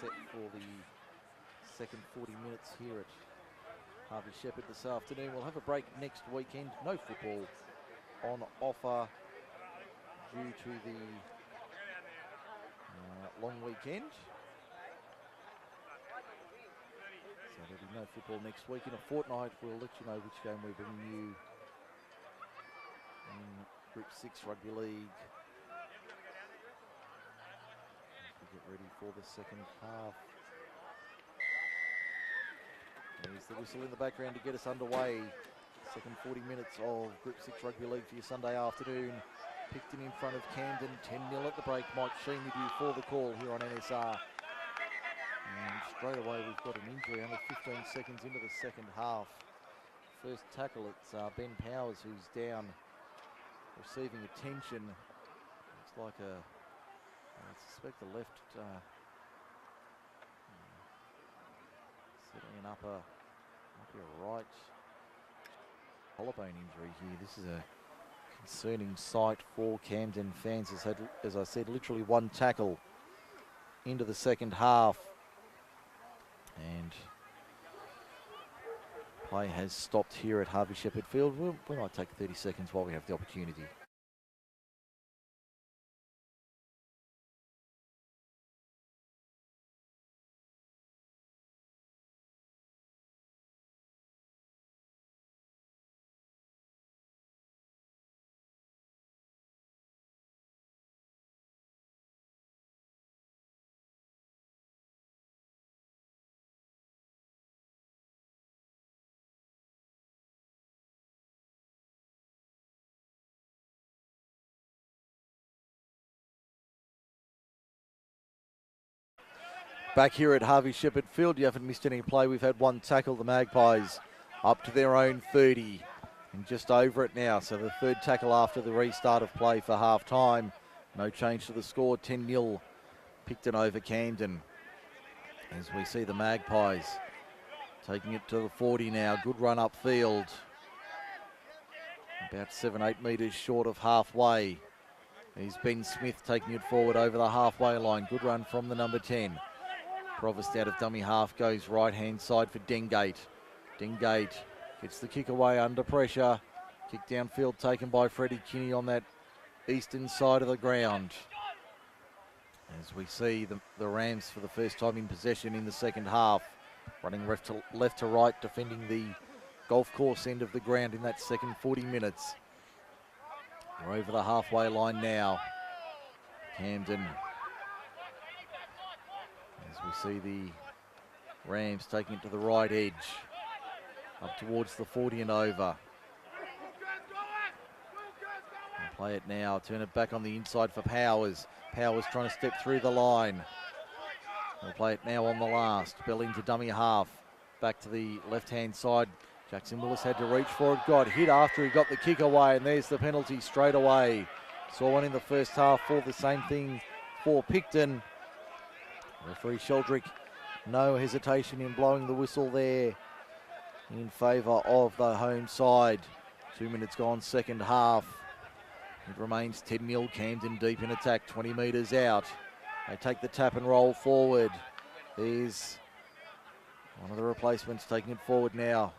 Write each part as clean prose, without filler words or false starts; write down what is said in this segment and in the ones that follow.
set for the second 40 minutes here at Harvey Shephard this afternoon. We'll have a break next weekend. No football on offer due to the long weekend. So there'll be no football next week. In a fortnight, we'll let you know which game we bring you in Group 6 Rugby League. As we get ready for the second half. There's the whistle in the background to get us underway. Second 40 minutes of Group 6 Rugby League for your Sunday afternoon. Picton in front of Camden, 10-0 at the break. Mike Shean with you for the call here on NSR. And straight away we've got an injury, only 15 seconds into the second half. First tackle, it's Ben Powers who's down, receiving attention. Looks like I suspect the left, sitting an upper, might be a right collarbone injury here. This is a concerning sight for Camden fans. Has had, as I said, literally one tackle into the second half. And play has stopped here at Harvey Shephard Field. We might take 30 seconds while we have the opportunity. Back here at Harvey Shephard Field, you haven't missed any play. We've had one tackle, the Magpies up to their own 30 and just over it now. So the third tackle after the restart of play for half time. No change to the score, 10-0 Picton over Camden. As we see the Magpies taking it to the 40 now. Good run upfield. About 7-8 metres short of halfway. Here's Ben Smith taking it forward over the halfway line. Good run from the number 10. Provost out of dummy half goes right-hand side for Dengate. Dengate gets the kick away under pressure. Kick downfield taken by Freddie Kinney on that eastern side of the ground. As we see the Rams for the first time in possession in the second half. Running left to right, defending the golf course end of the ground in that second 40 minutes. We're over the halfway line now. Camden. As we see the Rams taking it to the right edge, up towards the 40 and over. And play it now, turn it back on the inside for Powers. Powers trying to step through the line. We'll play it now on the last, bell into dummy half. Back to the left-hand side. Jackson Willis had to reach for it, got hit after he got the kick away, and there's the penalty straight away. Saw one in the first half for the same thing for Picton. Referee Sheldrick, no hesitation in blowing the whistle there in favour of the home side. 2 minutes gone, second half. It remains 10-0, Camden deep in attack, 20 metres out. They take the tap and roll forward. There's one of the replacements taking it forward now.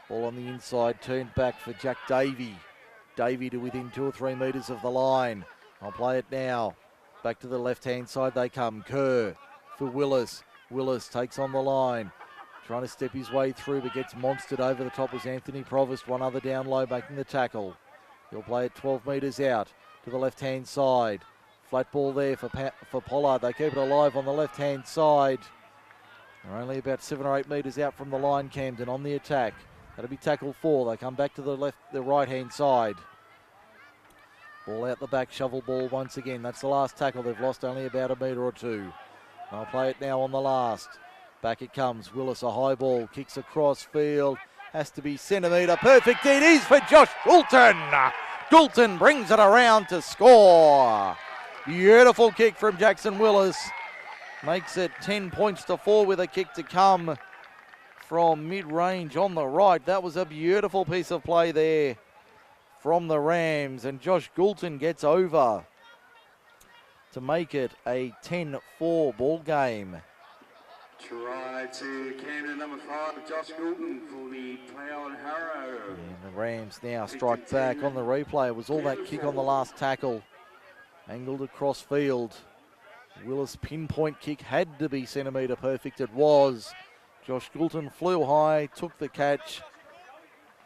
Ball on the inside, turned back for Jack Davey. Davey to within 2 or 3 metres of the line. I'll play it now. Back to the left-hand side they come. Kerr for Willis. Willis takes on the line. Trying to step his way through, but gets monstered over the top was Anthony Provost. One other down low making the tackle. He'll play it 12 metres out to the left-hand side. Flat ball there for Pollard. They keep it alive on the left-hand side. They're only about 7 or 8 metres out from the line, Camden on the attack. That'll be tackle 4. They come back to the right-hand side. Ball out the back, shovel ball once again. That's the last tackle. They've lost only about 1 metre or 2. I'll play it now on the last. Back it comes. Willis, a high ball, kicks across field. Has to be centimetre. Perfect it is for Josh Goulton. Goulton brings it around to score. Beautiful kick from Jackson Willis. Makes it 10 points to 4 with a kick to come from mid-range on the right. That was a beautiful piece of play there from the Rams, and Josh Goulton gets over to make it a 10-4 ball game. Try to Camden, number 5, Josh Goulton for the play on Harrow. And the Rams now strike back on the replay. It was all that kick on the last tackle. Angled across field. Willis pinpoint kick had to be centimetre perfect. It was. Josh Goulton flew high, took the catch,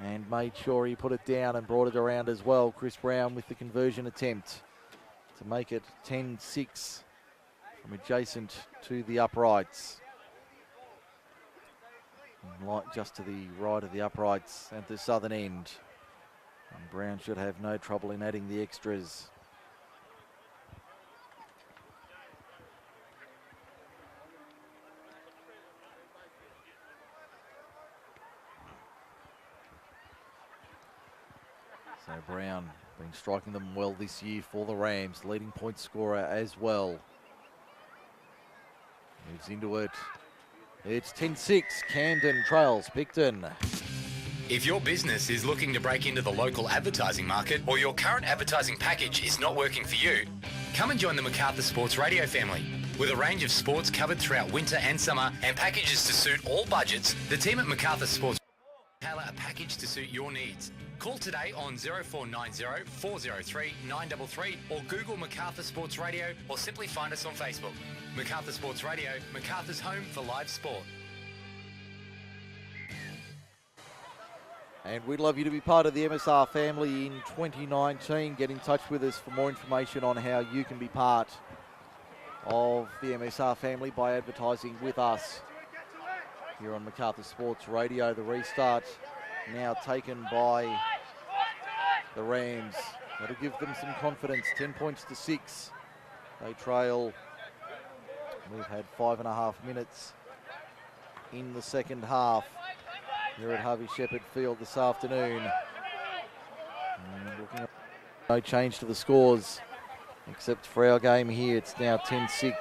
and made sure he put it down and brought it around as well. Chris Brown with the conversion attempt to make it 10-6 from adjacent to the uprights. Light just to the right of the uprights at the southern end. And Brown should have no trouble in adding the extras. So Brown been striking them well this year for the Rams. Leading point scorer as well. Moves into it. It's 10-6. Camden trails Picton. If your business is looking to break into the local advertising market or your current advertising package is not working for you, come and join the Macarthur Sports Radio family. With a range of sports covered throughout winter and summer and packages to suit all budgets, the team at Macarthur Sports tailor a package to suit your needs. Call today on 0490 403 933 or Google Macarthur Sports Radio or simply find us on Facebook. Macarthur Sports Radio, Macarthur's home for live sport. And we'd love you to be part of the MSR family in 2019. Get in touch with us for more information on how you can be part of the MSR family by advertising with us here on Macarthur Sports Radio. The restart now taken by the Rams. That'll give them some confidence. 10 points to 6. They trail. We've had 5.5 minutes in the second half here at Harvey Shephard Field this afternoon. And looking at no change to the scores except for our game here. It's now 10-6.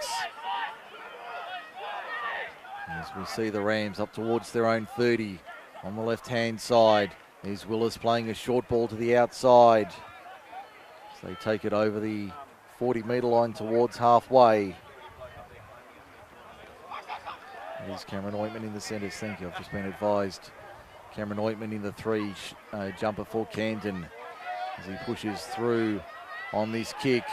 As we see the Rams up towards their own 30 on the left-hand side. There's Willis playing a short ball to the outside. So they take it over the 40-metre line towards halfway. There's Cameron Ointman in the centres. Thank you. I've just been advised. Cameron Ointman in the 3 jumper for Camden as he pushes through on this kick.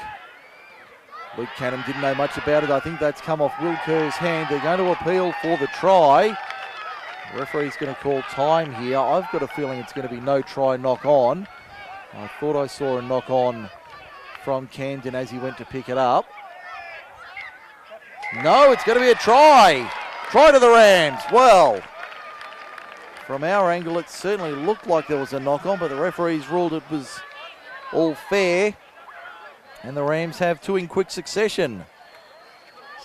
Luke Canham didn't know much about it. I think that's come off Will Kerr's hand. They're going to appeal for the try. The referee's going to call time here. I've got a feeling it's going to be no try, knock on. I thought I saw a knock on from Camden as he went to pick it up. No, it's going to be a try. Try to the Rams. Well, from our angle, it certainly looked like there was a knock on, but the referees ruled it was all fair. And the Rams have 2 in quick succession.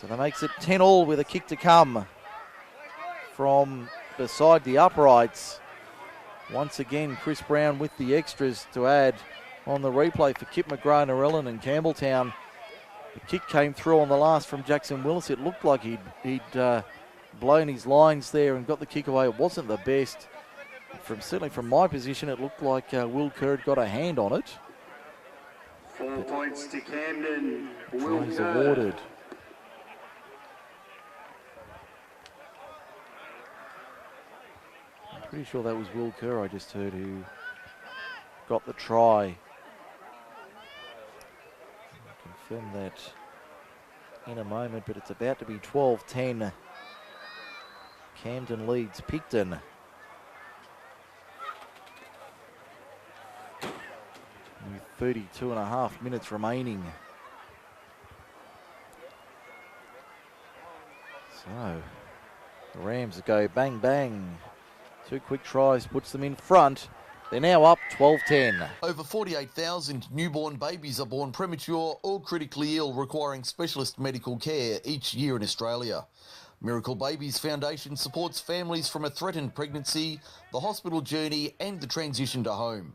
So that makes it 10-all with a kick to come from beside the uprights. Once again, Chris Brown with the extras to add on the replay for Kip McGrath, Narellan and Campbelltown. The kick came through on the last from Jackson Willis. It looked like he'd blown his lines there and got the kick away. It wasn't the best. Certainly from my position, it looked like Will Kerr had got a hand on it. 4 points to Camden. Tries awarded. I'm pretty sure that was Will Kerr I just heard who got the try. I'll confirm that in a moment, but it's about to be 12-10. Camden leads Picton. With 32.5 minutes remaining. So, the Rams go bang, bang. 2 quick tries puts them in front. They're now up 12-10. Over 48,000 newborn babies are born premature or critically ill, requiring specialist medical care each year in Australia. Miracle Babies Foundation supports families from a threatened pregnancy, the hospital journey and the transition to home.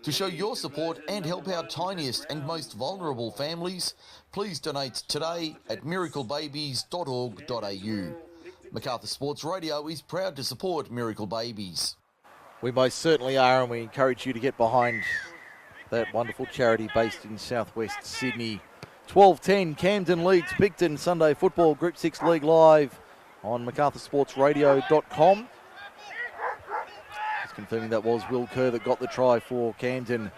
To show your support and help our tiniest and most vulnerable families, please donate today at miraclebabies.org.au. Macarthur Sports Radio is proud to support Miracle Babies. We most certainly are, and we encourage you to get behind that wonderful charity based in southwest Sydney. 12-10, Camden leads Picton. Sunday Football Group 6 League live on MacArthurSportsRadio.com. Just confirming that was Will Kerr that got the try for Camden.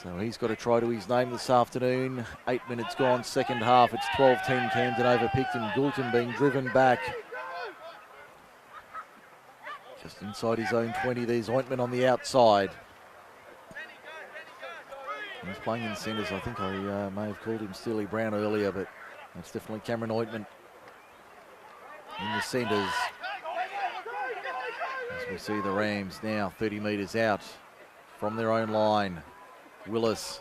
So he's got a try to his name this afternoon. 8 minutes gone, second half. It's 12-10, Camden over Picton. Goulton being driven back. Just inside his own 20, there's Ointment on the outside. He's playing in centres. I think I may have called him Steely Brown earlier, but that's definitely Cameron Ointment in the centres. As we see the Rams now 30 metres out from their own line. Willis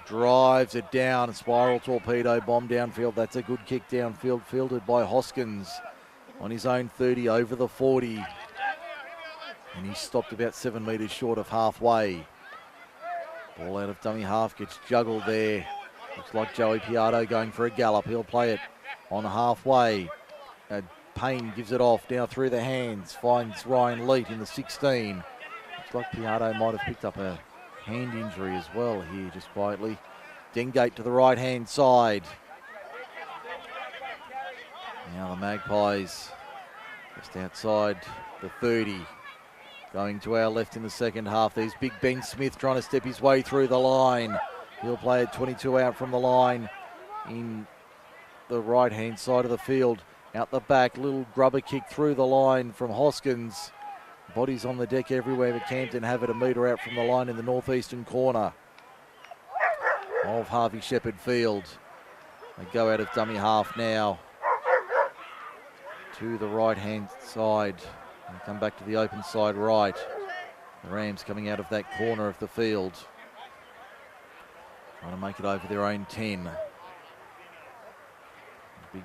drives it down, a spiral torpedo bomb downfield. That's a good kick downfield, fielded by Hoskins on his own 30 over the 40. And he stopped about 7 metres short of halfway. Ball out of dummy half, gets juggled there. Looks like Joey Piatto going for a gallop. He'll play it on halfway. Payne gives it off, now through the hands. Finds Ryan Leet in the 16. Looks like Piatto might have picked up a hand injury as well here, just quietly. Dengate to the right-hand side. Now the Magpies just outside the 30. Going to our left in the second half. There's Big Ben Smith trying to step his way through the line. He'll play it 22 out from the line in the right-hand side of the field. Out the back, little grubber kick through the line from Hoskins. Bodies on the deck everywhere, but Camden have it a metre out from the line in the northeastern corner of Harvey Shephard Field. They go out of dummy half now to the right-hand side. They come back to the open side right. The Rams coming out of that corner of the field, trying to make it over their own 10. Big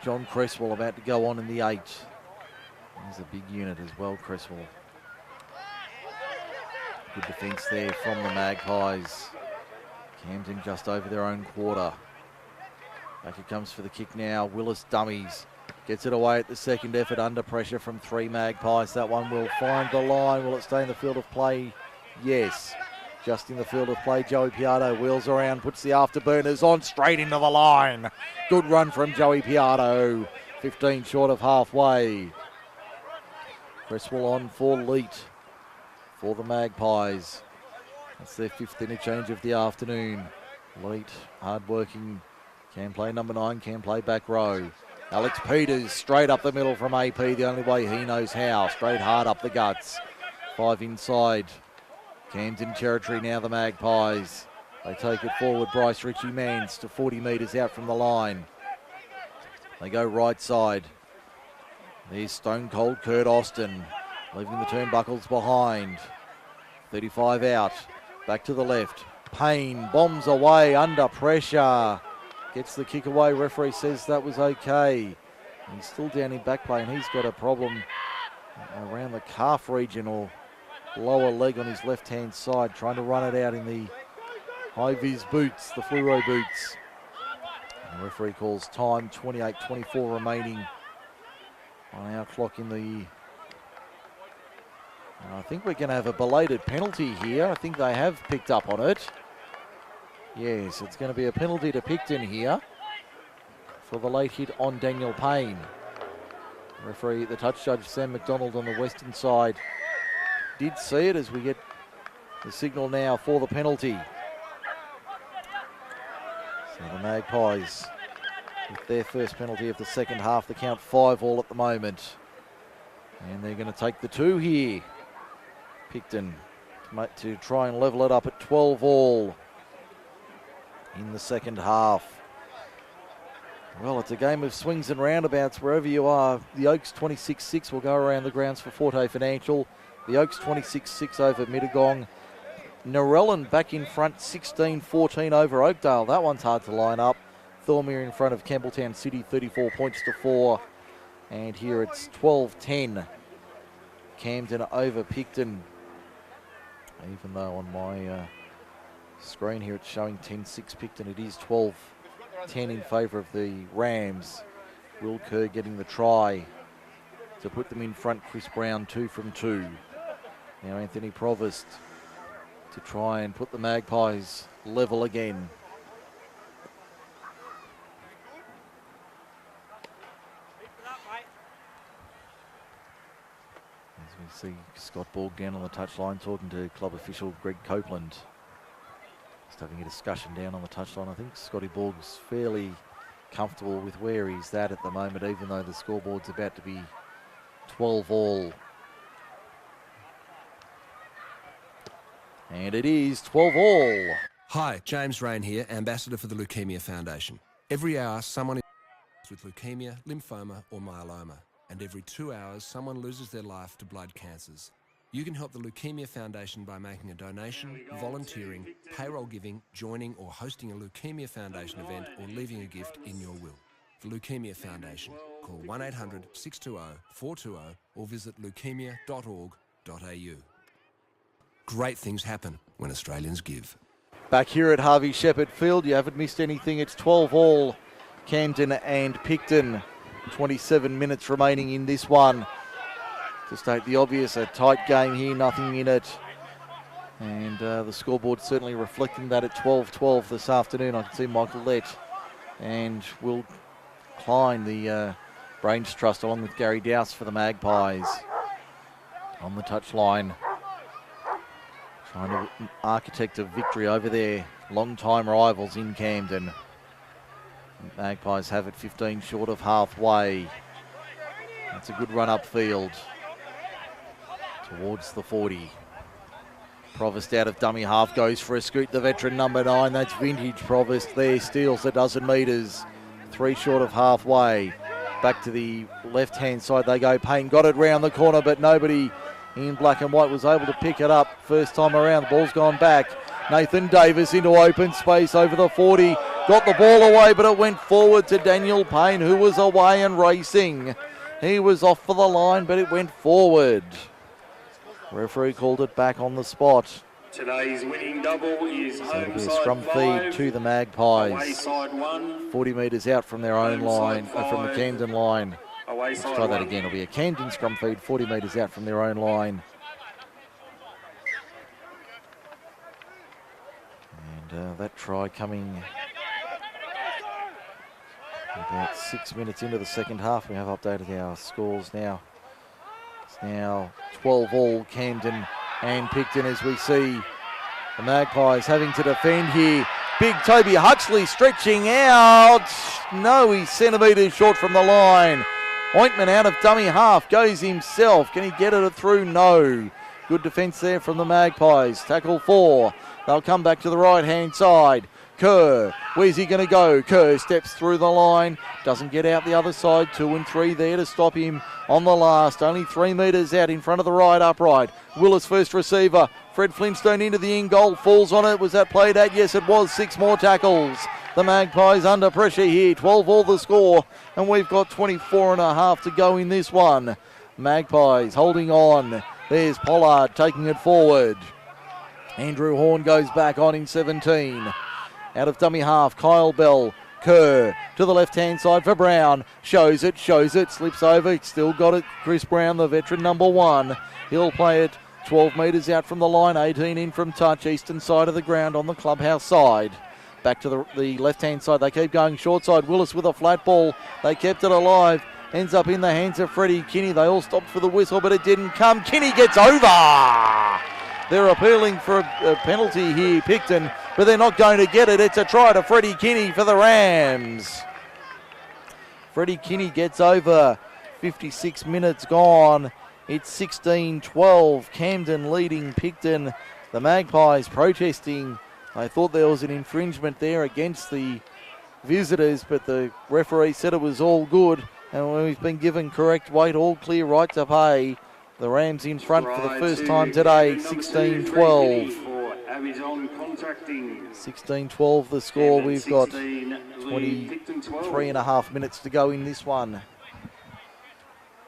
John Cresswell about to go on in the 8. He's a big unit as well, Cresswell. Good defence there from the Magpies. Camden just over their own quarter. Back it comes for the kick now. Willis dummies. Gets it away at the second effort under pressure from 3 Magpies. That one will find the line. Will it stay in the field of play? Yes. Just in the field of play, Joey Piatto wheels around, puts the afterburners on, straight into the line. Good run from Joey Piatto. 15 short of halfway. Cresswell on for Leet for the Magpies. That's their 5th interchange of the afternoon. Leet, hard-working, can play number 9, can play back row. Alex Peters straight up the middle from AP, the only way he knows how. Straight hard up the guts. 5 inside. Camden territory now, the Magpies. They take it forward. Bryce Ritchie-Mans to 40 metres out from the line. They go right side. There's Stone Cold Kurt Austin, leaving the turnbuckles behind. 35 out, back to the left. Payne bombs away under pressure. Gets the kick away. Referee says that was okay. He's still down in back play, and he's got a problem around the calf region or lower leg on his left-hand side, trying to run it out in the high-vis boots, the fluoro boots. And the referee calls time, 28-24 remaining on our clock in the... I think we're going to have a belated penalty here. I think they have picked up on it. Yes, it's going to be a penalty to Picton here for the late hit on Daniel Payne. Referee, the touch judge, Sam McDonald on the western side, did see it as we get the signal now for the penalty. So the Magpies with their first penalty of the second half. The count 5-all at the moment. And they're going to take the 2 here. Picton to try and level it up at 12-all in the second half. Well, it's a game of swings and roundabouts wherever you are. The Oaks 26-6 will go around the grounds for Forte Financial. The Oaks 26-6 over Mittagong. Narellan back in front, 16-14 over Oakdale. That one's hard to line up. Thormere in front of Campbelltown City, 34 points to 4. And here it's 12-10. Camden over Picton. Even though on my screen here it's showing 10-6 Picton, it is 12-10 in favour of the Rams. Will Kerr getting the try to put them in front. Chris Brown 2 from 2. Now Anthony Provost to try and put the Magpies level again. As we see Scott Borg down on the touchline talking to club official Greg Copeland. Just having a discussion down on the touchline. I think Scotty Borg's fairly comfortable with where he's at the moment, even though the scoreboard's about to be 12 all. And it is 12 all. Hi, James Rain here, Ambassador for the Leukemia Foundation. Every hour, someone is with leukemia, lymphoma or myeloma. And every 2 hours, someone loses their life to blood cancers. You can help the Leukemia Foundation by making a donation, volunteering, payroll giving, joining or hosting a Leukemia Foundation event or leaving a gift in your will. The Leukemia Foundation. Call 1-800-620-420 or visit leukemia.org.au. Great things happen when Australians give. Back here at Harvey Shephard Field, you haven't missed anything. It's 12 all, Camden and Picton. 27 minutes remaining in this one. To state the obvious, a tight game here, nothing in it. And the scoreboard certainly reflecting that at 12-12 this afternoon. I can see Michael Lett and Will Klein, the Brains Trust, along with Gary Dowse for the Magpies on the touchline. Trying to architect a victory over their long-time rivals in Camden. Magpies have it 15 short of halfway. That's a good run upfield towards the 40. Provost out of dummy half goes for a scoot. The veteran number 9, that's vintage Provost there, steals a dozen metres. 3 short of halfway. Back to the left-hand side they go. Payne got it round the corner, but nobody in black and white was able to pick it up first time around. The ball's gone back. Nathan Davis into open space over the 40. Got the ball away, but it went forward to Daniel Payne, who was away and racing. He was off for the line, but it went forward. Referee called it back on the spot. Today's winning double is So it'll home be a side scrum 5, feed to the Magpies. away side 1. 40 metres out from their own Home line, side from the 5. Camden line. Away Let's side try that 1. again. It'll be a Camden scrum feed, 40 metres out from their own line. And that try coming about 6 minutes into the second half. We have updated our scores now. It's now 12 all, Camden and Picton, as we see the Magpies having to defend here. Big Toby Huxley stretching out. No, he's centimetres short from the line. Ointman out of dummy half, goes himself. Can he get it through? No. Good defence there from the Magpies. Tackle 4. They'll come back to the right-hand side. Kerr, where's he going to go? Kerr steps through the line, doesn't get out the other side. 2 and 3 there to stop him on the last. Only 3 metres out in front of the right upright. Willis first receiver. Fred Flintstone into the in-goal, falls on it. Was that played at? Yes, it was. 6 more tackles. The Magpies under pressure here. 12 all the score, and we've got 24 and a half to go in this one. Magpies holding on. There's Pollard taking it forward. Andrew Horn goes back on in 17. Out of dummy half, Kyle Bell. Kerr to the left-hand side for Brown. Shows it, slips over. Still got it. Chris Brown, the veteran number 1. He'll play it 12 metres out from the line, 18 in from touch, eastern side of the ground on the clubhouse side. Back to the left-hand side. They keep going short side. Willis with a flat ball. They kept it alive. Ends up in the hands of Freddie Kinney. They all stopped for the whistle, but it didn't come. Kinney gets over. They're appealing for a penalty here, Picton, but they're not going to get it. It's a try to Freddie Kinney for the Rams. Freddie Kinney gets over. 56 minutes gone. It's 16-12. Camden leading Picton. The Magpies protesting. They thought there was an infringement there against the visitors, but the referee said it was all good. And when we've been given correct weight, all clear, right to pay. The Rams in front for the first time today, 16-12. 16-12 the score. We've got 23 and a half minutes to go in this one.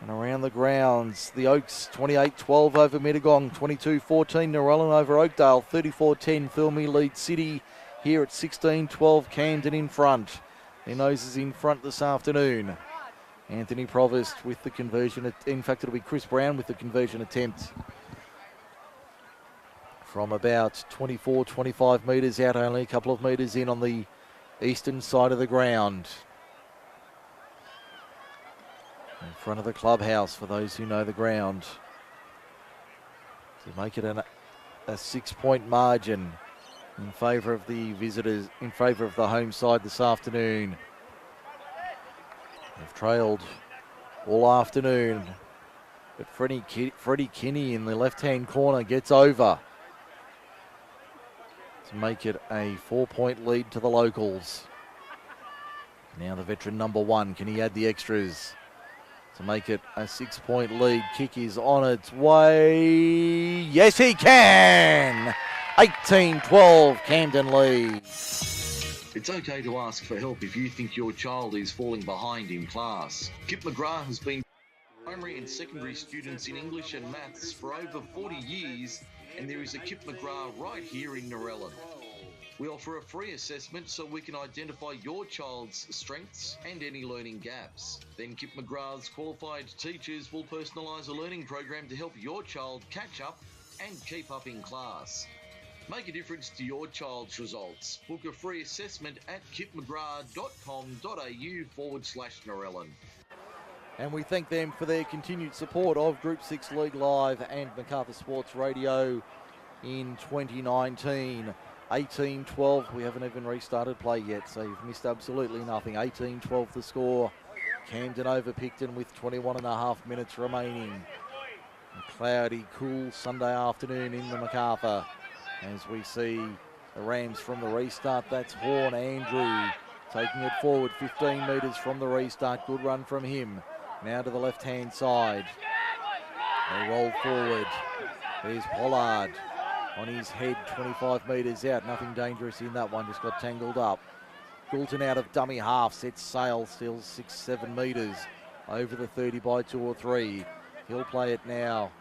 And around the grounds, the Oaks 28-12 over Mittagong, 22-14 Narellan over Oakdale, 34-10 Filmy lead City here at 16-12 Camden in front. Their noses in front this afternoon. Anthony Provost with the conversion. In fact, it'll be Chris Brown with the conversion attempt from about 24, 25 metres out, only a couple of metres in on the eastern side of the ground. In front of the clubhouse, for those who know the ground. To make it a 6-point margin in favour of the visitors, in favour of the home side this afternoon. They've trailed all afternoon, but Freddie Kinney in the left-hand corner gets over to make it a 4-point lead to the locals. Now the veteran number 1, can he add the extras to make it a 6-point lead? Kick is on its way. Yes, he can! 18-12, Camden leads. It's okay to ask for help if you think your child is falling behind in class. Kip McGrath has been primary and secondary students in English and maths for over 40 years, and there is a Kip McGrath right here in Narellan. We offer a free assessment so we can identify your child's strengths and any learning gaps. Then Kip McGrath's qualified teachers will personalise a learning program to help your child catch up and keep up in class. Make a difference to your child's results. Book a free assessment at kipmcgrath.com.au/Narellan. And we thank them for their continued support of Group 6 League Live and Macarthur Sports Radio in 2019. 18-12, we haven't even restarted play yet, so you've missed absolutely nothing. 18-12 the score. Camden over Picton with 21.5 minutes remaining. A cloudy, cool Sunday afternoon in the Macarthur. As we see the Rams from the restart, that's Horn Andrew taking it forward 15 metres from the restart. Good run from him. Now to the left-hand side. They roll forward. There's Pollard on his head, 25 metres out. Nothing dangerous in that one, just got tangled up. Goulton out of dummy half, sets sail, still 6-7 metres over the 30 by 2 or 3. He'll play it now.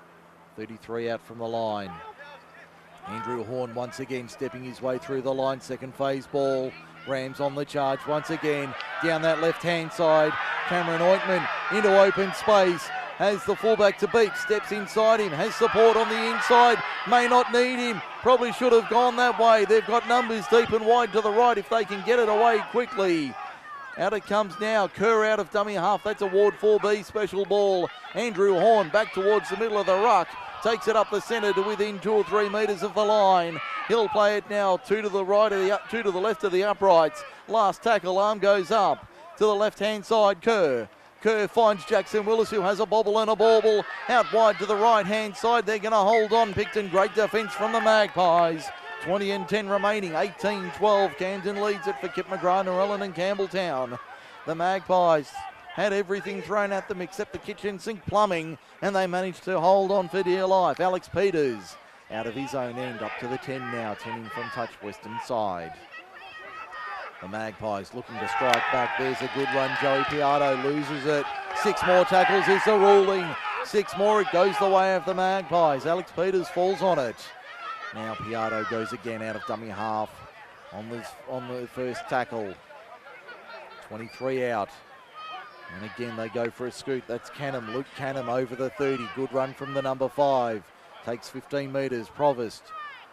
33 out from the line. Andrew Horn once again stepping his way through the line. Second phase ball. Rams on the charge once again. Down that left-hand side. Cameron Ointman into open space. Has the fullback to beat. Steps inside him. Has support on the inside. May not need him. Probably should have gone that way. They've got numbers deep and wide to the right if they can get it away quickly. Out it comes now. Kerr out of dummy half. That's a Ward 4B special ball. Andrew Horn back towards the middle of the ruck. Takes it up the centre to within 2 or 3 metres of the line. He'll play it now 2 to the right of the 2 to the left of the uprights. Last tackle arm goes up to the left-hand side. Kerr finds Jackson Willis, who has a bobble and a bauble. Out wide to the right-hand side. They're going to hold on. Picton, great defence from the Magpies. 20 and 10 remaining. 18-12. Camden leads it for Kip McGrath, Narellan and Campbelltown. The Magpies had everything thrown at them except the kitchen sink plumbing, and they managed to hold on for dear life. Alex Peters out of his own end, up to the 10 now, 10 from touch western side. The Magpies looking to strike back. There's a good run. Joey Piatto loses it. 6 more tackles is the ruling. 6 more, it goes the way of the Magpies. Alex Peters falls on it. Now Piatto goes again out of dummy half on the first tackle. 23 out. And again, they go for a scoot. That's Canham. Luke Canham over the 30. Good run from the number 5. Takes 15 metres. Provost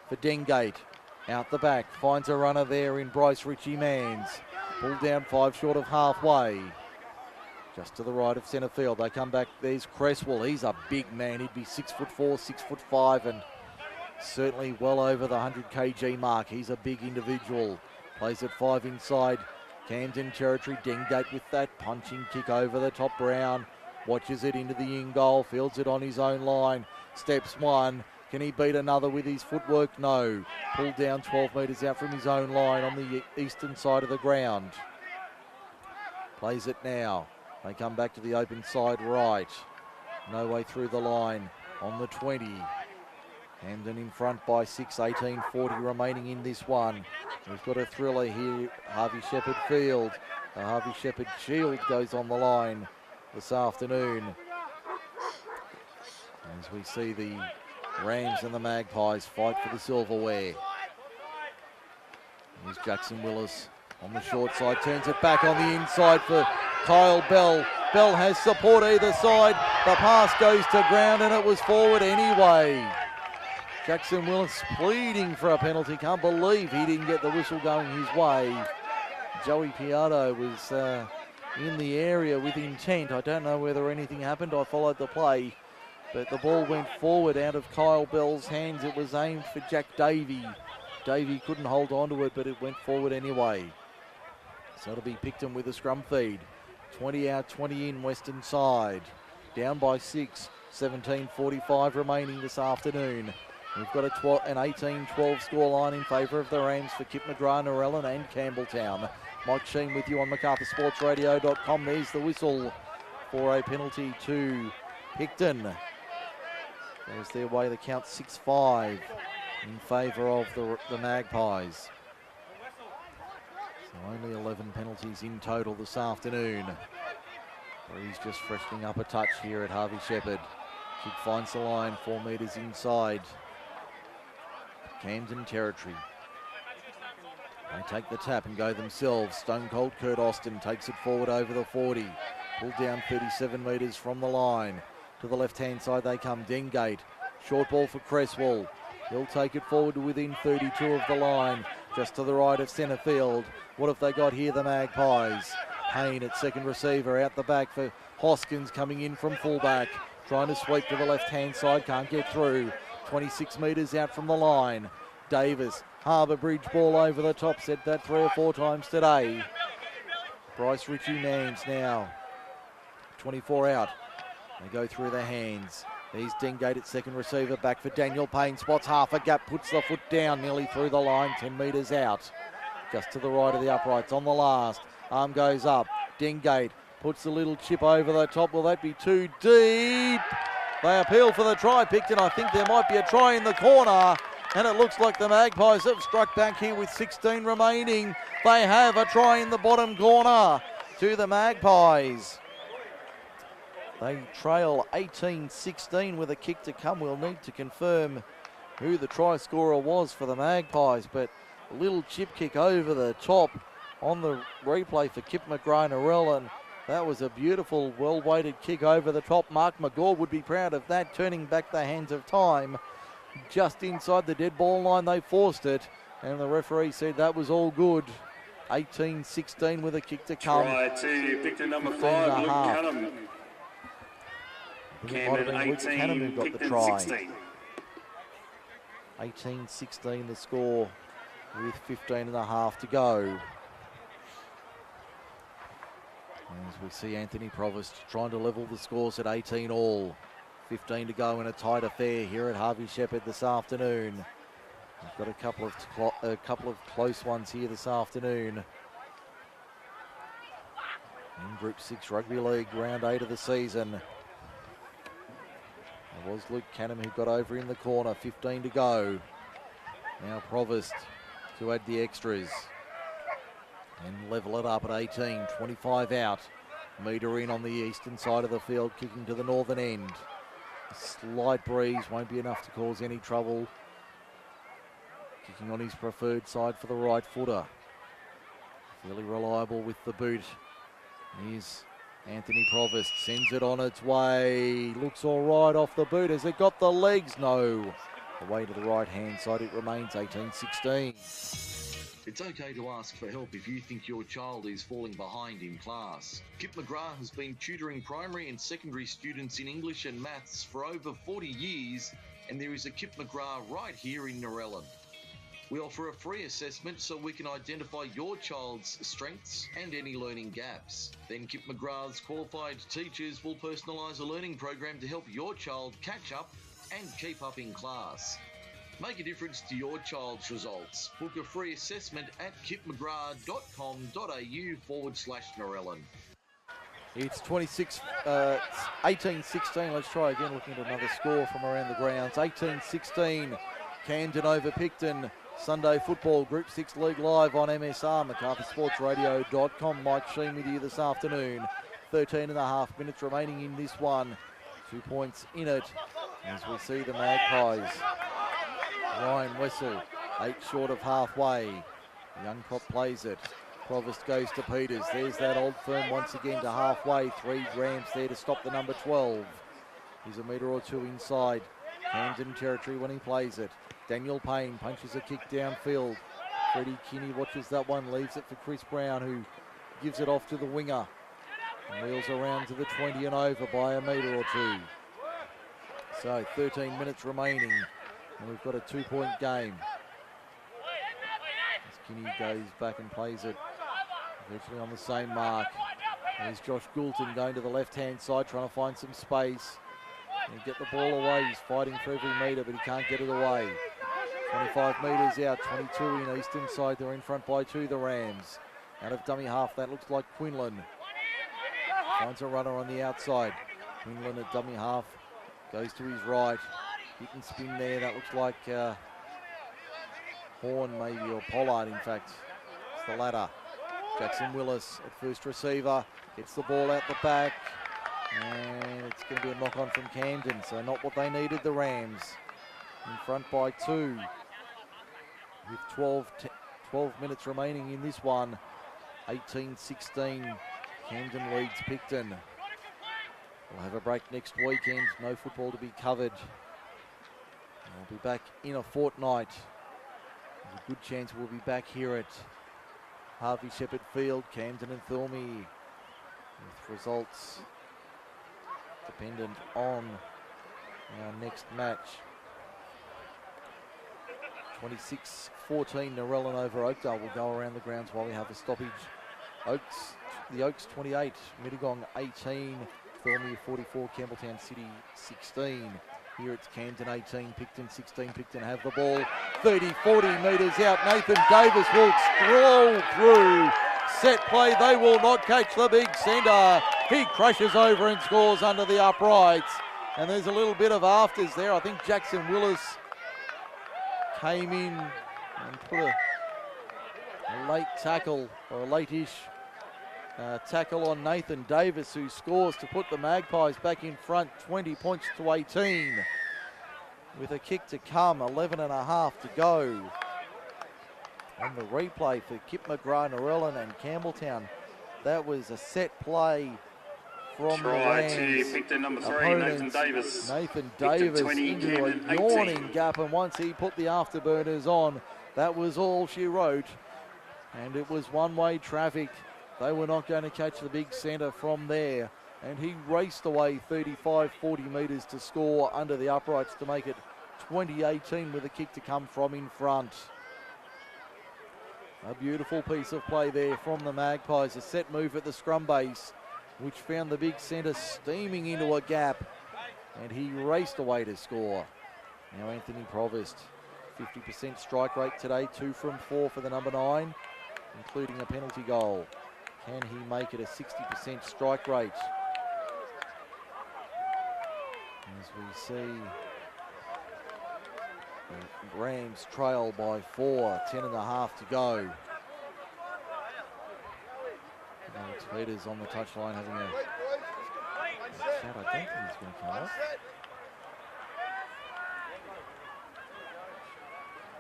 for Dengate. Out the back. Finds a runner there in Bryce Ritchie-Mans. Pulled down 5 short of halfway. Just to the right of centre field. They come back. There's Cresswell. He's a big man. He'd be 6'4", 6'5", and certainly well over the 100 kg mark. He's a big individual. Plays at 5 inside Camden territory. Dengate with that punching kick over the top. Brown watches it into the in goal, fields it on his own line, steps one. Can he beat another with his footwork? No. Pulled down 12 metres out from his own line on the eastern side of the ground. Plays it now. They come back to the open side right. No way through the line on the 20. Camden in front by 6, 18-40 remaining in this one. We've got a thriller here, Harvey Shephard Field. The Harvey Shephard Shield goes on the line this afternoon. As we see the Rams and the Magpies fight for the silverware. Here's Jackson Willis on the short side, turns it back on the inside for Kyle Bell. Bell has support either side. The pass goes to ground and it was forward anyway. Jackson Willis pleading for a penalty. Can't believe he didn't get the whistle going his way. Joey Piatto was in the area with intent. I don't know whether anything happened. I followed the play, but the ball went forward out of Kyle Bell's hands. It was aimed for Jack Davey. Davey couldn't hold on to it, but it went forward anyway. So it'll be Picton with a scrum feed. 20 out, 20 in, western side. Down by 6, 17:45 remaining this afternoon. We've got an 18-12 scoreline in favour of the Rams for Kip McGrath, Narellan and Campbelltown. Mike Shean with you on MacArthurSportsRadio.com. There's the whistle for a penalty to Picton. There's their way, the count 6-5 in favour of the Magpies. So only 11 penalties in total this afternoon. Breeze just freshening up a touch here at Harvey Shephard. Kick finds the line, 4 metres inside Camden territory. They take the tap and go themselves. Stone Cold Kurt Austin takes it forward over the 40. Pulled down 37 metres from the line. To the left-hand side they come. Dengate. Short ball for Cresswell. He'll take it forward to within 32 of the line. Just to the right of centre field. What have they got here, the Magpies? Payne at second receiver. Out the back for Hoskins coming in from fullback. Trying to sweep to the left-hand side. Can't get through. 26 metres out from the line. Davis, Harbour Bridge ball over the top. Said that 3 or 4 times today. Bryce Ritchie-Mans now. 24 out. They go through their hands. There's Dengate at second receiver. Back for Daniel Payne. Spots half a gap. Puts the foot down nearly through the line. 10 metres out. Just to the right of the uprights. On the last. Arm goes up. Dengate puts a little chip over the top. Will that be too deep? They appeal for the try, Picton. I think there might be a try in the corner. And it looks like the Magpies have struck back here with 16 remaining. They have a try in the bottom corner to the Magpies. They trail 18-16 with a kick to come. We'll need to confirm who the try scorer was for the Magpies. But a little chip kick over the top on the replay for Kip McGrath, Narellan. That was a beautiful, well-weighted kick over the top. Mark McGaw would be proud of that, turning back the hands of time. Just inside the dead ball line, they forced it, and the referee said that was all good. 18-16 with a kick to come. Try to Picton number 5, Luke Cunham. Camden 18, who got the Picton try. 16. 18-16 the score with 15 and a half to go. As we see Anthony Provost trying to level the scores at 18 all. 15 to go in a tight affair here at Harvey Shephard this afternoon. We've got a couple of close ones here this afternoon. In Group 6 Rugby League, round 8 of the season. It was Luke Canham who got over in the corner. 15 to go. Now Provost to add the extras. And level it up at 18, 25 out. Metre in on the eastern side of the field, kicking to the northern end. A slight breeze won't be enough to cause any trouble. Kicking on his preferred side for the right footer. Fairly reliable with the boot. Here's Anthony Provost, sends it on its way. Looks all right off the boot. Has it got the legs? No. Away to the right-hand side, it remains 18-16. It's okay to ask for help if you think your child is falling behind in class. Kip McGrath has been tutoring primary and secondary students in English and maths for over 40 years, and there is a Kip McGrath right here in Narellan. We offer a free assessment so we can identify your child's strengths and any learning gaps. Then Kip McGrath's qualified teachers will personalise a learning program to help your child catch up and keep up in class. Make a difference to your child's results. Book a free assessment at kipmcgrath.com.au/Narellan. It's 18-16. Let's try again, looking at another score from around the grounds. 18-16, Camden over Picton. Sunday football, Group 6 League live on MSR, MacArthurSportsRadio.com. Mike Shean with you this afternoon. 13 and a half minutes remaining in this one. 2 points in it as we see the Magpies. Ryan Wessel, 8 short of halfway. Young Cop plays it. Provost goes to Peters. There's that old firm once again to halfway. 3 ramps there to stop the number 12. He's a metre or two inside Camden territory when he plays it. Daniel Payne punches a kick downfield. Freddie Kinney watches that one, leaves it for Chris Brown, who gives it off to the winger. And wheels around to the 20 and over by a metre or two. So 13 minutes remaining, and we've got a 2-point game. As Kinney goes back and plays it virtually on the same mark. There's Josh Goulton going to the left-hand side, trying to find some space and get the ball away. He's fighting for every metre, but he can't get it away. 25 metres out, 22 in eastern side. They're in front by 2, the Rams. Out of dummy half, that looks like Quinlan. Finds a runner on the outside. Quinlan at dummy half goes to his right. Hit and spin there. That looks like Horn maybe, or Pollard in fact. It's the latter. Jackson Willis at first receiver. Gets the ball out the back. And it's going to be a knock on from Camden. So not what they needed, the Rams. In front by 2. With 12 minutes remaining in this one. 18-16. Camden leads Picton. We'll have a break next weekend. No football to be covered. We'll be back in a fortnight. There's a good chance we'll be back here at Harvey Shephard Field, Camden and Thormy, with results dependent on our next match. 26-14, Narellan over Oakdale will go around the grounds while we have a stoppage. The Oaks 28, Mittagong 18, Thormy 44, Campbelltown City 16. Here it's Camden 18, Picton 16. Picton have the ball 30-40 metres out. Nathan Davis will stroll through. Set play, they will not catch the big centre. He crashes over and scores under the uprights. And there's a little bit of afters there. I think Jackson Willis came in and put a late tackle, or a late-ish tackle on Nathan Davis, who scores to put the Magpies back in front, 20 points to 18. With a kick to come, 11 and a half to go. On the replay for Kip McGrath, Narellan and Campbelltown, that was a set play from the Rams. To Picton, number 3, Nathan Davis. Nathan Davis 20, into a yawning gap, and once he put the afterburners on, that was all she wrote. And it was one-way traffic. They were not going to catch the big centre from there. And he raced away 35-40 metres to score under the uprights to make it 20-18 with a kick to come from in front. A beautiful piece of play there from the Magpies. A set move at the scrum base, which found the big centre steaming into a gap. And he raced away to score. Now Anthony Provost, 50% strike rate today, 2 from 4 for the number 9, including a penalty goal. Can he make it a 60% strike rate? As we see the Rams trail by 4, 10 and a half to go. Alex Peters on the touchline having a shot. I don't think he's going to come up.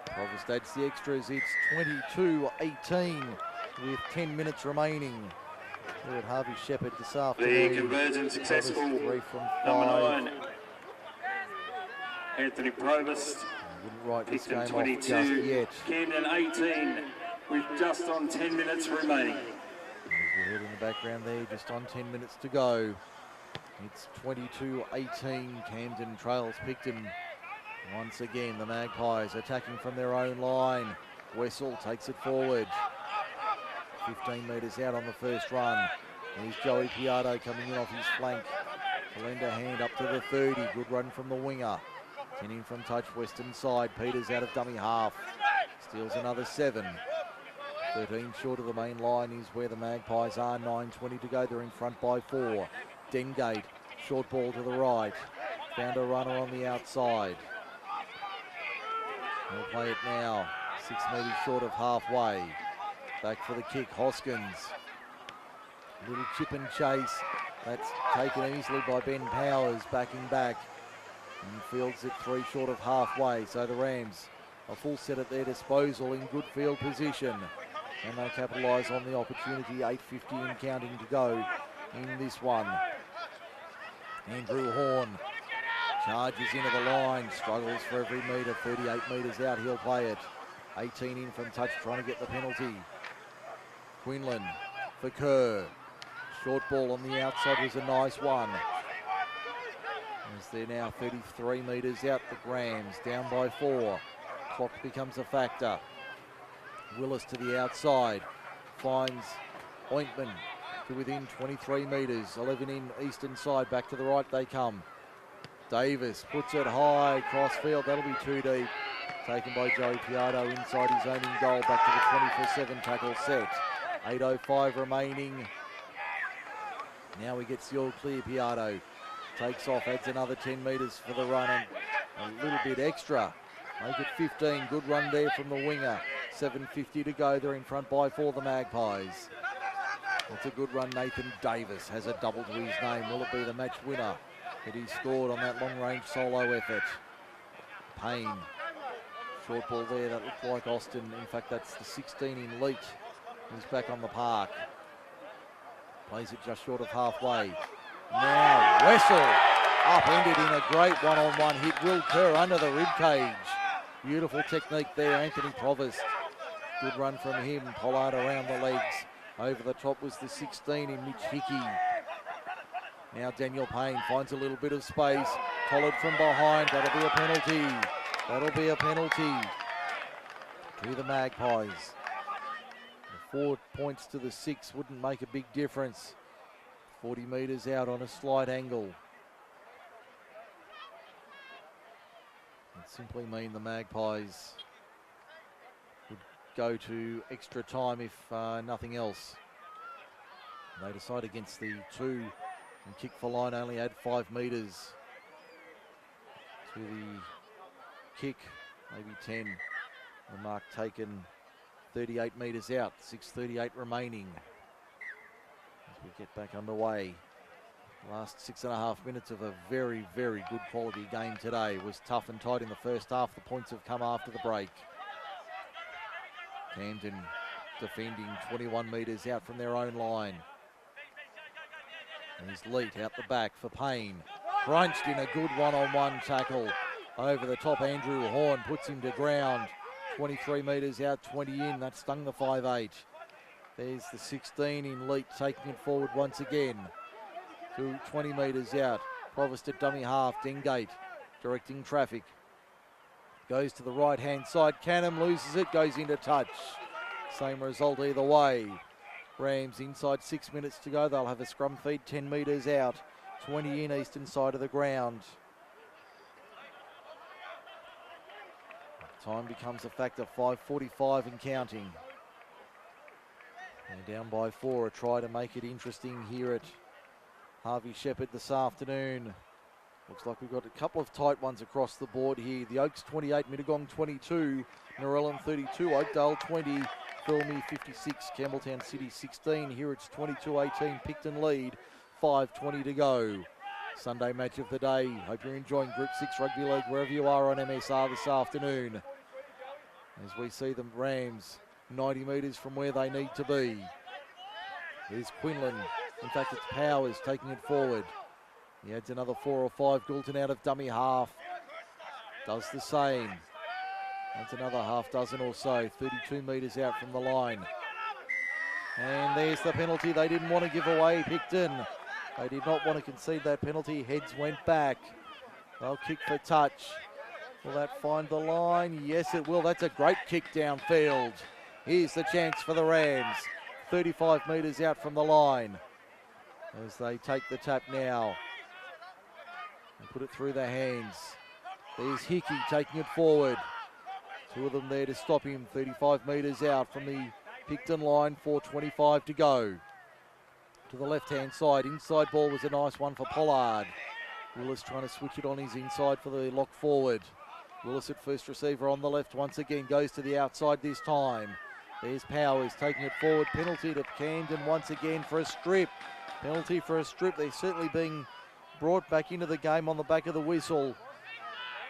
Provost adds the extras. It's 22-18 with 10 minutes remaining. Here at Harvey Shephard this afternoon. The conversion successful. 3 from 5. Number 9, Anthony Provost. Wouldn't write this Picton game 22, off just yet. Camden 18, with just on 10 minutes remaining. We're heard in the background there, just on 10 minutes to go. It's 22-18. Camden trails Picton. Once again, the Magpies attacking from their own line. Wessel takes it forward. 15 metres out on the first run. Here's Joey Piatto coming in off his flank. To lend a hand up to the 30. Good run from the winger. 10 in from touch, western side. Peters out of dummy half. Steals another 7. 13 short of the main line is where the Magpies are. 9:20 to go. They're in front by 4. Dengate, short ball to the right. Found a runner on the outside. They'll play it now. 6 metres short of halfway. Back for the kick, Hoskins. Little chip and chase. That's taken easily by Ben Powers, backing back. And fields it 3 short of halfway. So the Rams, a full set at their disposal in good field position. And they capitalise on the opportunity. 8:50 and counting to go in this one. Andrew Horn Charges into the line, struggles for every metre, 38 metres out, he'll play it. 18 in from touch, trying to get the penalty. Quinlan for Kerr. Short ball on the outside was a nice one. As they're now 33 metres out, the Grams down by 4. Clock becomes a factor. Willis to the outside, finds Ointman to within 23 metres. 11 in eastern side, back to the right they come. Davis puts it high, cross field, that'll be too deep. Taken by Joey Piatto inside his own in goal, back to the 24/7 tackle set. 8:05 remaining. Now he gets the all clear. Piatto takes off, adds another 10 metres for the run and a little bit extra. Make it 15, good run there from the winger. 7:50 to go, they're in front by 4, the Magpies. It's a good run. Nathan Davis has a double to his name. Will it be the match winner that he scored on that long-range solo effort? Payne, short ball there, that looked like Austin. In fact, that's the 16 in Leak. He's back on the park. Plays it just short of halfway. Now Wessel upended in a great one-on-one hit. Will Kerr under the rib cage. Beautiful technique there, Anthony Provost. Good run from him. Pollard around the legs. Over the top was the 16 in Mitch Hickey. Now Daniel Payne finds a little bit of space. Pollard from behind. That'll be a penalty. That'll be a penalty to the Magpies. The 4 points to the 6 wouldn't make a big difference. 40 metres out on a slight angle. It simply mean the Magpies would go to extra time if nothing else. They decide against the 2 and kick for line, only add 5 metres to the kick, maybe 10. The mark taken 38 metres out, 6:38 remaining as we get back underway. Last 6.5 minutes of a very, very good quality game today. It was tough and tight in the first half. The points have come after the break. Camden defending 21 metres out from their own line. And his lead out the back for Payne. Crunched in a good one-on-one tackle. Over the top, Andrew Horn puts him to ground. 23 metres out, 20 in. That stung the 5'8". There's the 16 in Leet taking it forward once again. To 20 metres out. Provost at dummy half. Dengate directing traffic. Goes to the right-hand side. Canham loses it, goes into touch. Same result either way. Rams inside 6 minutes to go. They'll have a scrum feed 10 metres out. 20 in eastern side of the ground. Time becomes a factor. 5:45 and counting. And down by 4. A try to make it interesting here at Harvey Shephard this afternoon. Looks like we've got a couple of tight ones across the board here. The Oaks 28, Mittagong 22, Narellan 32, Oakdale 20, Filmy 56, Campbelltown City 16. Here it's 22-18, Picton lead, 5:20 to go. Sunday match of the day. Hope you're enjoying Group 6 Rugby League wherever you are on MSR this afternoon. As we see the Rams 90 metres from where they need to be. Here's Quinlan. In fact, it's Powers taking it forward. He adds another 4 or 5. Goulton out of dummy half. Does the same. That's another half dozen or so. 32 metres out from the line. And there's the penalty they didn't want to give away, Picton. They did not want to concede that penalty. Heads went back. They'll kick for touch. Will that find the line? Yes, it will. That's a great kick downfield. Here's the chance for the Rams. 35 metres out from the line. As they take the tap now. And put it through their hands. There's Hickey taking it forward. 2 of them there to stop him. 35 metres out from the Picton line. 4:25 to go. To the left-hand side. Inside ball was a nice one for Pollard. Willis trying to switch it on his inside for the lock forward. Willis at first receiver on the left once again. Goes to the outside this time. There's Powers taking it forward. Penalty to Camden once again for a strip. Penalty for a strip. They're certainly being brought back into the game on the back of the whistle.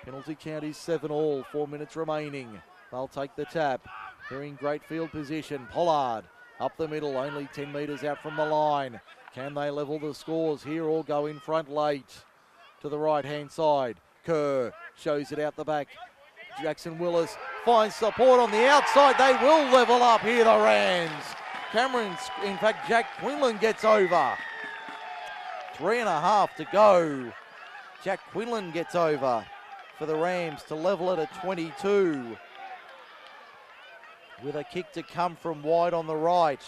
Penalty count is 7-all. 4 minutes remaining. They'll take the tap. They're in great field position. Pollard up the middle, only 10 metres out from the line. Can they level the scores here or go in front late? to the right-hand side. Kerr shows it out the back. Jackson Willis finds support on the outside. They will level up here, the Rams. In fact, Jack Quinlan gets over. 3.5 to go. Jack Quinlan gets over for the Rams to level it at 22. With a kick to come from wide on the right.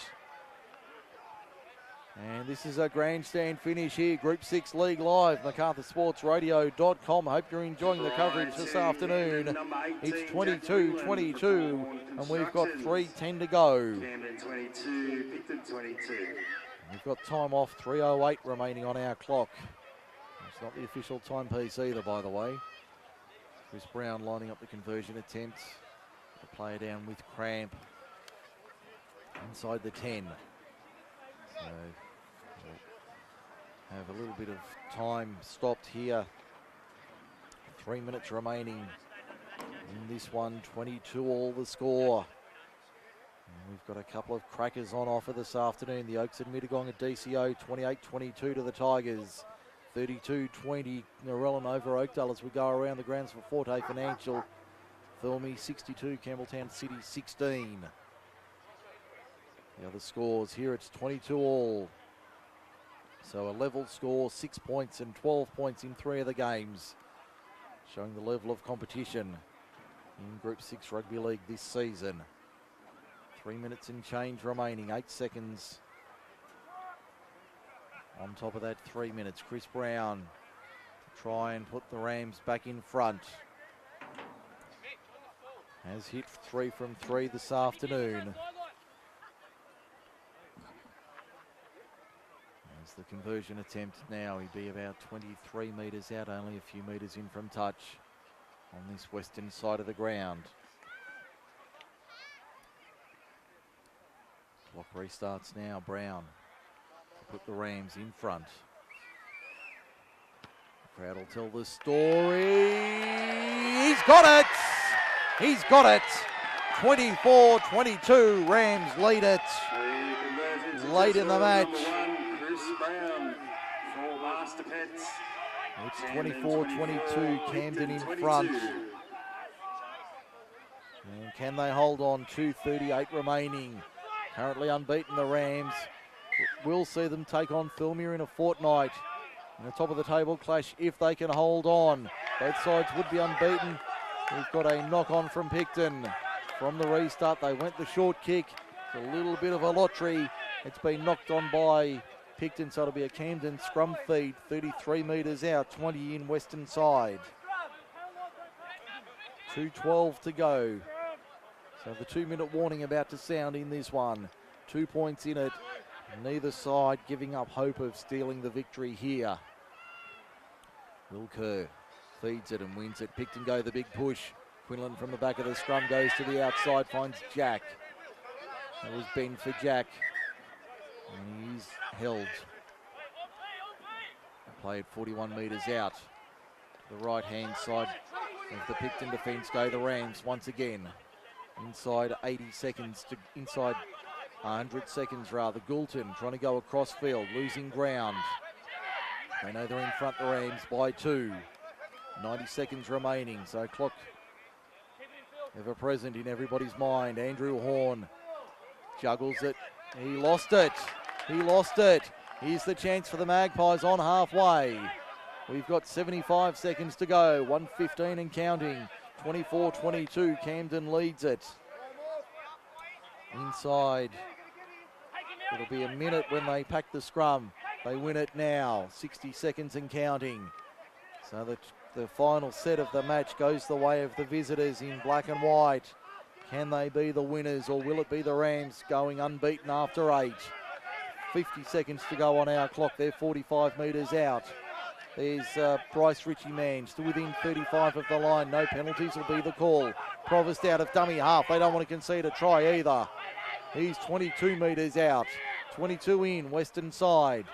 And this is a grandstand finish here. Group 6 League Live, MacArthurSportsRadio.com. Hope you're enjoying the coverage this afternoon. It's 22-22, and we've got 3:10 to go. Camden 22, Picton 22. We've got time off, 3:08 remaining on our clock. It's not the official timepiece either, by the way. Chris Brown lining up the conversion attempt. The player down with cramp inside the 10. So we'll have a little bit of time stopped here. 3 minutes remaining in this one. 22-all the score. And we've got a couple of crackers on offer this afternoon. The Oaks and Mittagong at DCO, 28-22 to the Tigers. 32-20 Narellan over Oakdale as we go around the grounds for Forte Financial. Thormy 62, Campbelltown City 16. The other scores here, it's 22-all. So a level score, 6 points and 12 points in 3 of the games. Showing the level of competition in Group 6 Rugby League this season. 3 minutes and change remaining, 8 seconds. On top of that, 3 minutes. Chris Brown to try and put the Rams back in front. Has hit 3 from 3 this afternoon. As the conversion attempt now, he'd be about 23 metres out, only a few metres in from touch on this western side of the ground. Clock restarts now. Brown to put the Rams in front. The crowd will tell the story. He's got it! He's got it! 24-22, Rams lead it late in the match. Chris Brown for Master Pets. It's 24-22, Camden in front. And can they hold on? 2:38 remaining. Currently unbeaten, the Rams. We'll see them take on Philmere in a fortnight in a top of the table clash if they can hold on. Both sides would be unbeaten. We've got a knock on from Picton. From the restart, they went the short kick. It's a little bit of a lottery. It's been knocked on by Picton, so it'll be a Camden scrum feed. 33 metres out, 20 in western side. 2:12 to go. So the 2-minute warning about to sound in this one. 2 points in it. Neither side giving up hope of stealing the victory here. Will Kerr feeds it and wins it. Picton go the big push. Quinlan from the back of the scrum goes to the outside, finds Jack. That was Ben for Jack. And he's held. Played 41 metres out. To the right-hand side of the Picton defence go the Rams once again. Inside 80 seconds to inside 100 seconds rather. Goulton trying to go across field, losing ground. They know they're in front, the Rams, by 2. 90 seconds remaining, so clock ever present in everybody's mind. Andrew Horn juggles it. He lost it. He lost it. Here's the chance for the Magpies on halfway. We've got 75 seconds to go. 1:15 and counting. 24-22, Camden leads it. Inside, it'll be a minute when they pack the scrum. They win it now, 60 seconds and counting. So the final set of the match goes the way of the visitors in black and white. Can they be the winners, or will it be the Rams going unbeaten after 8? 50 seconds to go on our clock. They're 45 metres out. There's Bryce Ritchie-Mann still within 35 of the line. No penalties will be the call. Provost out of dummy half. They don't want to concede a try either. He's 22 metres out. 22 in, western side.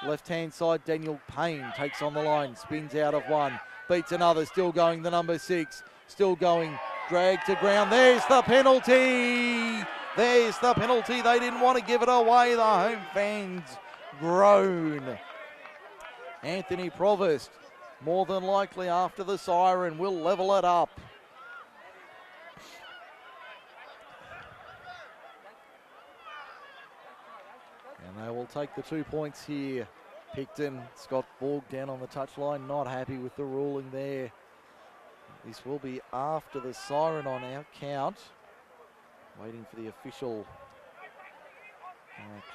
Left-hand side, Daniel Payne takes on the line. Spins out of one. Beats another. Still going, the number 6. Still going. Drag to ground. There's the penalty. There's the penalty. They didn't want to give it away. The home fans groan. Anthony Provost more than likely after the siren will level it up. And they will take the 2 points here. Picton, Scott Borg down on the touchline, not happy with the ruling there. This will be after the siren on our count. Waiting for the official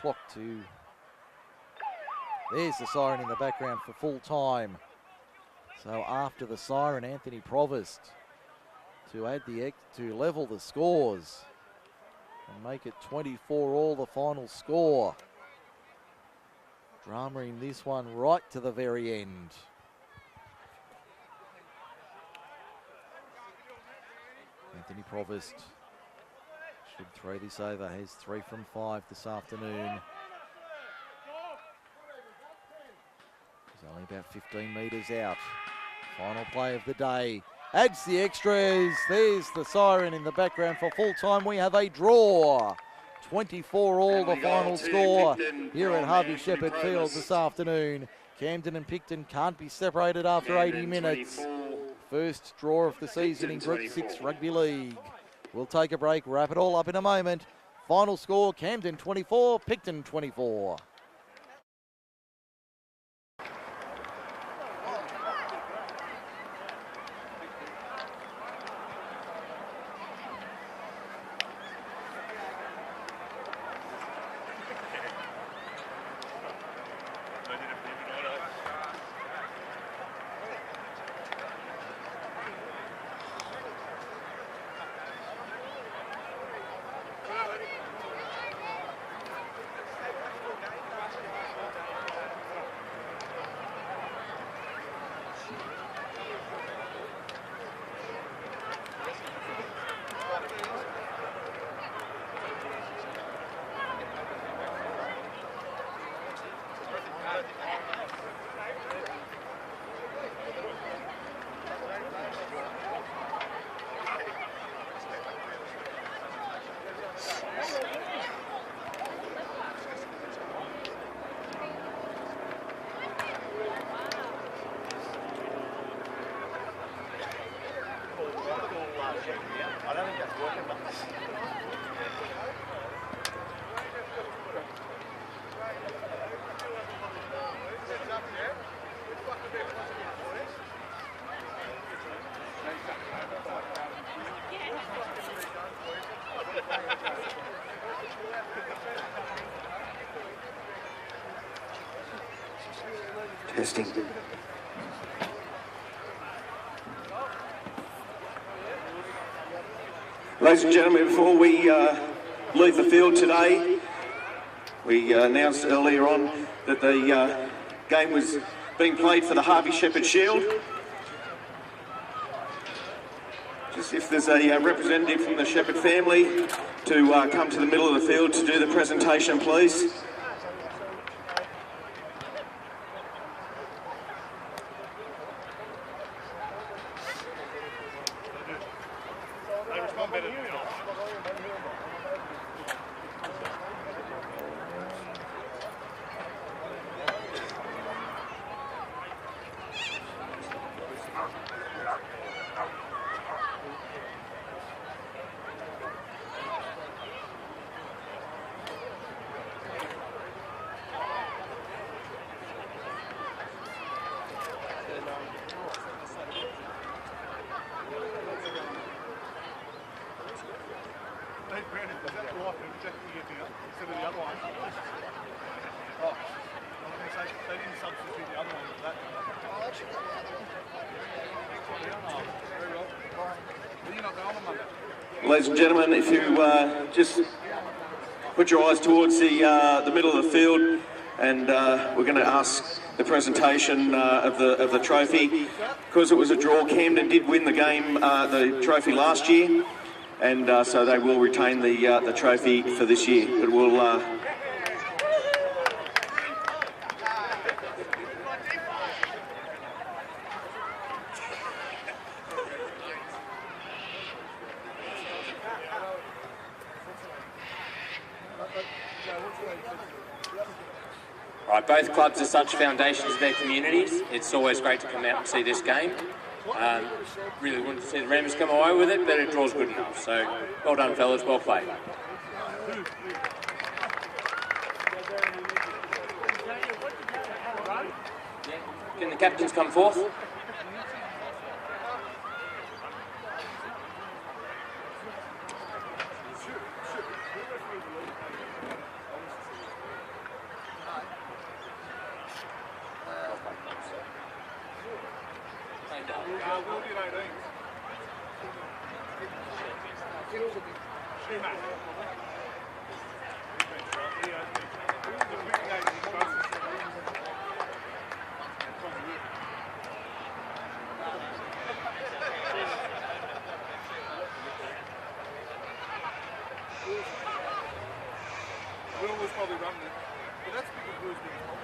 clock to... There's the siren in the background for full time. So after the siren, Anthony Provost to add to level the scores and make it 24-all, the final score. Drama in this one right to the very end. Anthony Provost should throw this over. Has 3 from 5 this afternoon. He's only about 15 metres out. Final play of the day. Adds the extras. There's the siren in the background for full time. We have a draw. 24-all the final score here at Harvey Shephard Field this afternoon. Camden and Picton can't be separated after 80 minutes. First draw of the season in Group 6 Rugby League. We'll take a break, wrap it all up in a moment. Final score, Camden 24, Picton 24. Testing. Ladies and gentlemen, before we leave the field today, we announced earlier on that the game was being played for the Harvey Shephard Shield. Just if there's a representative from the Shephard family to come to the middle of the field to do the presentation, please. Ladies and gentlemen, if you just put your eyes towards the middle of the field, and we're going to ask the presentation of the trophy. Because it was a draw, Camden did win the game, the trophy last year, and so they will retain the trophy for this year. But we'll Right, both clubs are such foundations of their communities. It's always great to come out and see this game. Really wanted to see the Rams come away with it, but it draws good enough. So, well done, fellas. Well played. Can the captains come forth? Will was probably running it, but that's because Will's being told.